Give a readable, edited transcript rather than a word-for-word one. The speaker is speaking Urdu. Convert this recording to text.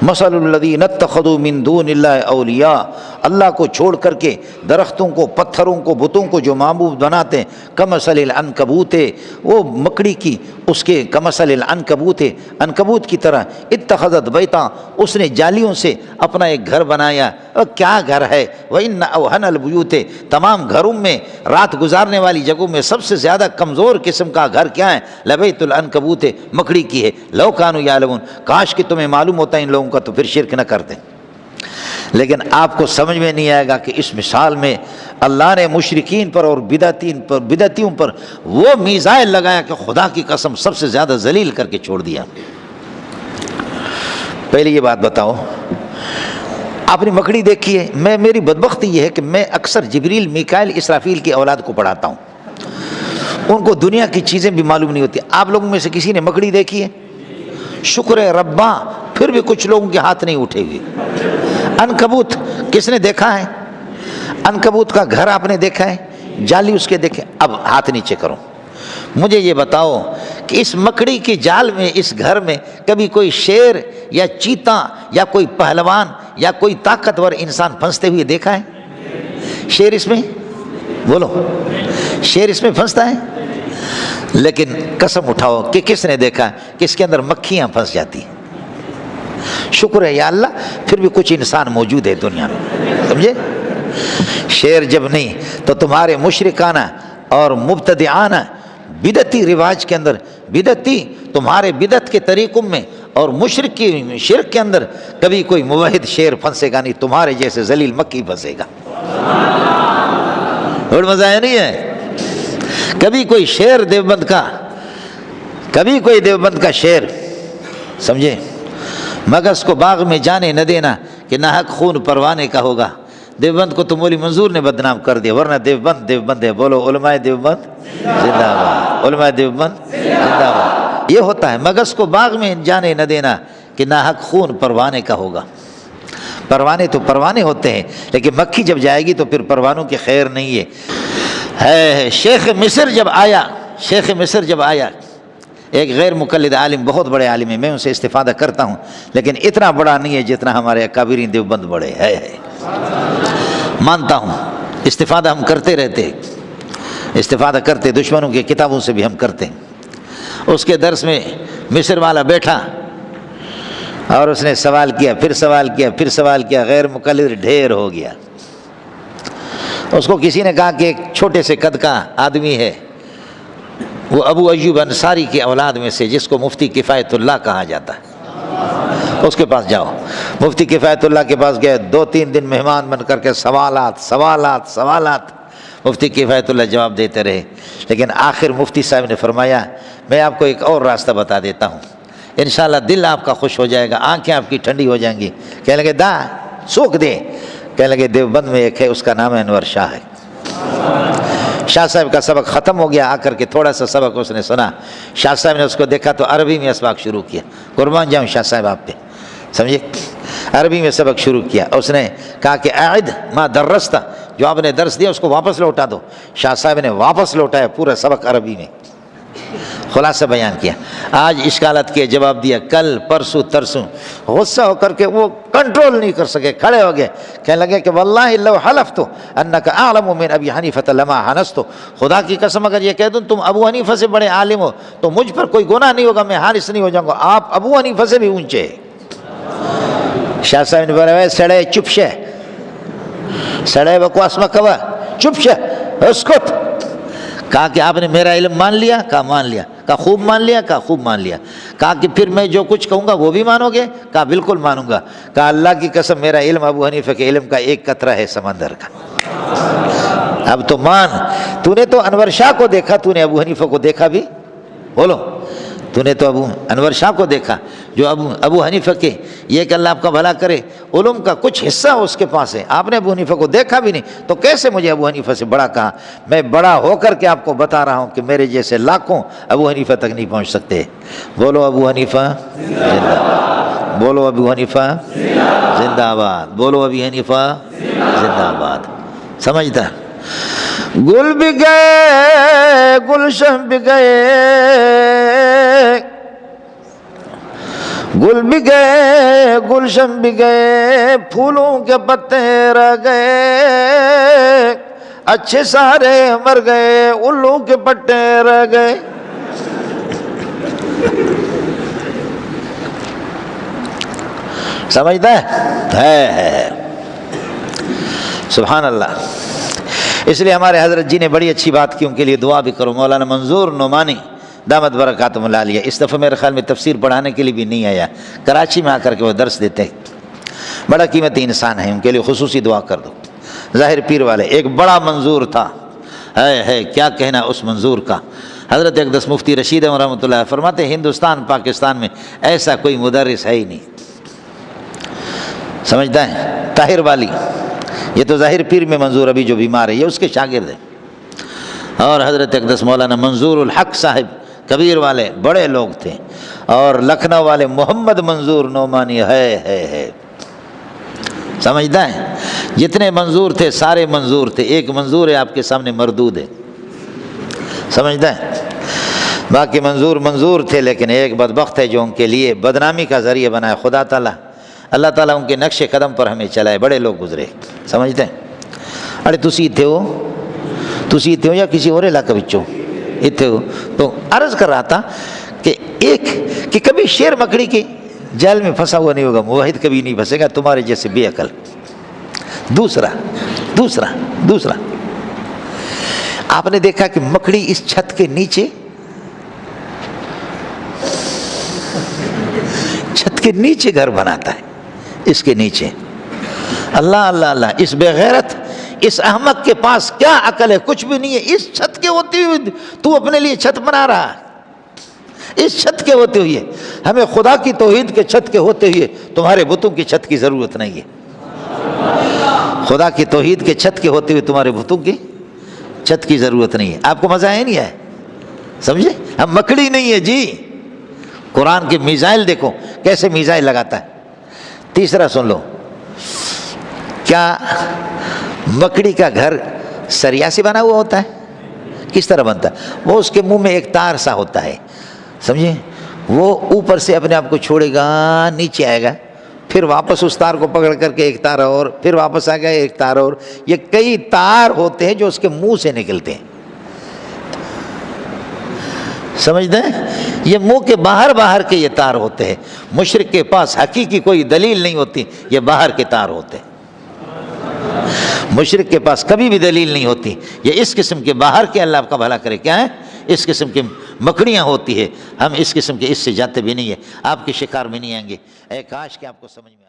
مثل الذین اتخذوا من دون اللہ اولیاء، اللہ کو چھوڑ کر کے درختوں کو، پتھروں کو، بتوں کو جو معبود بناتے ہیں، کمثل العنکبوت، وہ مکڑی کی اس کے کمثل العنکبوت، عنکبوت کی طرح، اتخذت بیتا، اس نے جالیوں سے اپنا ایک گھر بنایا۔ اور کیا گھر ہے؟ وَإِنَّ أَوْهَنَ الْبُيُوتِ، تمام گھروں میں، رات گزارنے والی جگہوں میں سب سے زیادہ کمزور قسم کا گھر کیا ہے؟ لَبَيْتُ الْعَنْكَبُوتِ، مکڑی کی ہے۔ لَوْ كَانُوا يَعْلَمُونَ، کاش کہ تمہیں معلوم ہوتا ان لوگوں کا تو پھر شرک نہ کرتے۔ لیکن آپ کو سمجھ میں نہیں آئے گا کہ اس مثال میں اللہ نے مشرکین پر اور بدعتیوں پر وہ میزائل لگایا کہ خدا کی قسم سب سے زیادہ ذلیل کر کے چھوڑ دیا۔ پہلے یہ بات بتاؤ، آپ نے مکڑی دیکھی ہے؟ میری بدبختی یہ ہے کہ میں اکثر جبریل، میکائیل، اسرافیل کی اولاد کو پڑھاتا ہوں، ان کو دنیا کی چیزیں بھی معلوم نہیں ہوتی۔ آپ لوگوں میں سے کسی نے مکڑی دیکھی ہے؟ شکر ہے ربا، پھر بھی کچھ لوگوں کے ہاتھ نہیں اٹھے ہوئے۔ عنکبوت کس نے دیکھا ہے؟ عنکبوت کا گھر آپ نے دیکھا ہے؟ جالی اس کے دیکھے؟ اب ہاتھ نیچے کرو، مجھے یہ بتاؤ کہ اس مکڑی کی جال میں، اس گھر میں کبھی کوئی شیر یا چیتا یا کوئی پہلوان یا کوئی طاقتور انسان پھنستے ہوئے دیکھا ہے؟ شیر اس میں، بولو، شیر اس میں پھنستا ہے؟ لیکن قسم اٹھاؤ کہ کس نے دیکھا کہ اس کے اندر مکھیاں پھنس جاتی ہیں؟ شکر ہے یا اللہ پھر بھی کچھ انسان موجود ہے دنیا میں، سمجھے؟ شیر جب نہیں تو تمہارے مشرکانہ اور مبتدعانہ بدعتی رواج کے اندر، بدعتی تمہارے بدعت کے طریقوں میں اور مشرک کی شرک کے اندر کبھی کوئی موحد شیر پھنسے گا نہیں، تمہارے جیسے ذلیل مکھی پھنسے گا۔ اور مزہ آیا نہیں ہے؟ کبھی کوئی شیر دیوبند کا، کبھی کوئی دیوبند کا شیر، سمجھے؟ مگس کو باغ میں جانے نہ دینا کہ ناحق خون پروانے کا ہوگا۔ دیوبند کو تو مولوی منظور نے بدنام کر دیا، ورنہ دیوبند دیوبند ہے۔ بولو علماء دیوبند زندہ باد، علماء دیوبند زندہ باد۔ یہ ہوتا ہے، مگس کو باغ میں جانے نہ دینا کہ ناحق خون پروانے کا ہوگا۔ پروانے تو پروانے ہوتے ہیں، لیکن مکھی جب جائے گی تو پھر پروانوں کی خیر نہیں ہے۔ شیخ مصر جب آیا، شیخ مصر جب آیا، ایک غیر مقلد عالم، بہت بڑے عالم ہیں، میں ان سے استفادہ کرتا ہوں، لیکن اتنا بڑا نہیں ہے جتنا ہمارے اکابرین دیوبند بڑے ہے۔ مانتا ہوں، استفادہ ہم کرتے رہتے، استفادہ کرتے، دشمنوں کی کتابوں سے بھی ہم کرتے ہیں۔ اس کے درس میں مصر والا بیٹھا اور اس نے سوال کیا، پھر سوال کیا، پھر سوال کیا، غیر مقلد ڈھیر ہو گیا۔ اس کو کسی نے کہا کہ ایک چھوٹے سے قد کا آدمی ہے، وہ ابو ایوب انصاری کی اولاد میں سے، جس کو مفتی کفایت اللہ کہا جاتا ہے، اس کے پاس جاؤ۔ مفتی کفایت اللہ کے پاس گئے، 2-3 دن مہمان بن کر کے سوالات سوالات سوالات، مفتی کفایت اللہ جواب دیتے رہے، لیکن آخر مفتی صاحب نے فرمایا میں آپ کو ایک اور راستہ بتا دیتا ہوں، انشاءاللہ دل آپ کا خوش ہو جائے گا، آنکھیں آپ کی ٹھنڈی ہو جائیں گی۔ کہنے لگے دا سوکھ دے، کہنے لگے دیوبند میں ایک ہے، اس کا نام انور شاہ ہے۔ شاہ صاحب کا سبق ختم ہو گیا، آ کر کے تھوڑا سا سبق اس نے سنا، شاہ صاحب نے اس کو دیکھا تو عربی میں اسباق شروع کیا۔ قربان جاؤں شاہ صاحب آپ پہ، سمجھے؟ عربی میں سبق شروع کیا۔ اس نے کہا کہ اعد ما درست، جو آپ نے درس دیا اس کو واپس لوٹا دو۔ شاہ صاحب نے واپس لوٹایا پورا سبق عربی میں، خلاصہ بیان کیا۔ آج اشکالات کے جواب دیا، کل پرسوں ترسوں غصہ ہو کر کے وہ کنٹرول نہیں کر سکے، کھڑے ہو گئے، کہنے لگے کہ واللہ لو حلفت انک اعلم من ابی حنیفہ لما حنست، خدا کی قسم اگر یہ کہہ دوں تم ابو حنیفہ سے بڑے عالم ہو تو مجھ پر کوئی گناہ نہیں ہوگا، میں حارث نہیں ہو جاؤں گا، آپ ابو حنیفہ سے بھی اونچے۔ شاہ صاحب نے فرمایا سڑے چپ شے، سڑے بکواس مت کوا، چپ شے، اسکت۔ کہا کہ آپ نے میرا علم مان لیا؟ کہا مان لیا۔ کہا خوب مان لیا؟ کہا خوب مان لیا۔ کہا کہ پھر میں جو کچھ کہوں گا وہ بھی مانو گے؟ کہا بالکل مانوں گا۔ کہا اللہ کی قسم میرا علم ابو حنیفہ کے علم کا ایک قطرہ ہے سمندر کا، اب تو مان۔ تو نے تو انور شاہ کو دیکھا، تو نے ابو حنیفہ کو دیکھا بھی؟ بولو، تو نے تو ابو انور شاہ کو دیکھا جو ابو حنیفہ کے، یہ کہ اللہ آپ کا بھلا کرے، علوم کا کچھ حصہ اس کے پاس ہے، آپ نے ابو حنیفہ کو دیکھا بھی نہیں، تو کیسے مجھے ابو حنیفہ سے بڑا کہا؟ میں بڑا ہو کر کے آپ کو بتا رہا ہوں کہ میرے جیسے لاکھوں ابو حنیفہ تک نہیں پہنچ سکتے۔ بولو ابو حنیفہ زندہ باد، بولو ابو حنیفہ زندہ آباد، بولو ابو حنیفہ زندہ آباد۔ سمجھتا؟ گل بھی گئے گلشن بھی گئے، گل بھی گئے گلشن بھی گئے، پھولوں کے پتے رہ گئے، اچھے سارے مر گئے، الو کے پٹے رہ گئے۔ سمجھتا ہے؟ سبحان اللہ۔ اس لیے ہمارے حضرت جی نے بڑی اچھی بات کی، ان کے لیے دعا بھی کرو۔ مولانا منظور نعمانی دامت برکاتہم اللہ علیہ اس دفعہ میرے خیال میں تفسیر پڑھانے کے لیے بھی نہیں آیا، کراچی میں آ کر کے وہ درس دیتے ہیں، بڑا قیمتی انسان ہے، ان کے لیے خصوصی دعا کر دو۔ ظاہر پیر والے ایک بڑا منظور تھا، ہے کیا کہنا اس منظور کا۔ حضرت اقدس مفتی رشید احمد رحمۃ اللہ فرماتے ہیں ہندوستان پاکستان میں ایسا کوئی مدرس ہے ہی نہیں، سمجھتا ہے؟ طاہر والی، یہ تو ظاہر پیر میں منظور ابھی جو بیمار ہے یہ اس کے شاگرد ہیں، اور حضرت اقدس مولانا منظور الحق صاحب کبیر والے بڑے لوگ تھے، اور لکھنؤ والے محمد منظور نعمانی ہے، سمجھتا ہے؟ جتنے منظور تھے سارے منظور تھے، ایک منظور ہے آپ کے سامنے مردود ہے، سمجھتا ہے؟ باقی منظور تھے، لیکن ایک بدبخت ہے جو ان کے لیے بدنامی کا ذریعہ بنا ہے۔ خدا تعالیٰ اللہ تعالیٰ ان کے نقش قدم پر ہمیں چلائے، بڑے لوگ گزرے، سمجھتے ہیں؟ ارے تسی تھے ہو یا کسی اور علاقہ بچوں اتنے ہو؟ تو عرض کر رہا تھا کہ کبھی شیر مکڑی کے جال میں پھنسا ہوا نہیں ہوگا، موحد کبھی نہیں پھنسے گا تمہارے جیسے بے عقل۔ دوسرا آپ نے دیکھا کہ مکڑی اس چھت کے نیچے گھر بناتا ہے، اس کے نیچے۔ اللہ، اس بے غیرت، اس احمق کے پاس کیا عقل ہے؟ کچھ بھی نہیں ہے۔ اس چھت کے ہوتے ہوئے تو اپنے لیے چھت بنا رہا ہے، اس چھت کے ہوتے ہوئے۔ ہمیں خدا کی توحید کے چھت کے ہوتے ہوئے تمہارے بتوں کی چھت کی ضرورت نہیں ہے۔ خدا کی توحید کے چھت کے ہوتے ہوئے تمہارے بتوں کی چھت کی ضرورت نہیں ہے۔ آپ کو مزہ ہے نہیں ہے؟ سمجھے؟ ہم مکڑی نہیں ہے جی۔ قرآن کے میزائل دیکھو کیسے میزائل لگاتا ہے۔ تیسرا سن لو، کیا مکڑی کا گھر سریا سے بنا ہوا ہوتا ہے؟ کس طرح بنتا ہے؟ وہ اس کے منہ میں ایک تار سا ہوتا ہے، سمجھے؟ وہ اوپر سے اپنے آپ کو چھوڑے گا، نیچے آئے گا، پھر واپس اس تار کو پکڑ کر کے ایک تار اور، پھر واپس آ گیا ایک تار اور۔ یہ کئی تار ہوتے ہیں جو اس کے منہ سے نکلتے ہیں، سمجھتے ہیں؟ یہ منہ کے باہر کے یہ تار ہوتے ہیں۔ مشرک کے پاس حقیقی کوئی دلیل نہیں ہوتی، یہ باہر کے تار ہوتے ہیں۔ مشرک کے پاس کبھی بھی دلیل نہیں ہوتی، یہ اس قسم کے باہر کے، اللہ آپ کا بھلا کرے، کیا ہے؟ اس قسم کی مکڑیاں ہوتی ہے۔ ہم اس قسم کے اس سے جاتے بھی نہیں ہیں، آپ کے شکار میں نہیں آئیں گے۔ اے کاش کہ آپ کو سمجھ میں آئے۔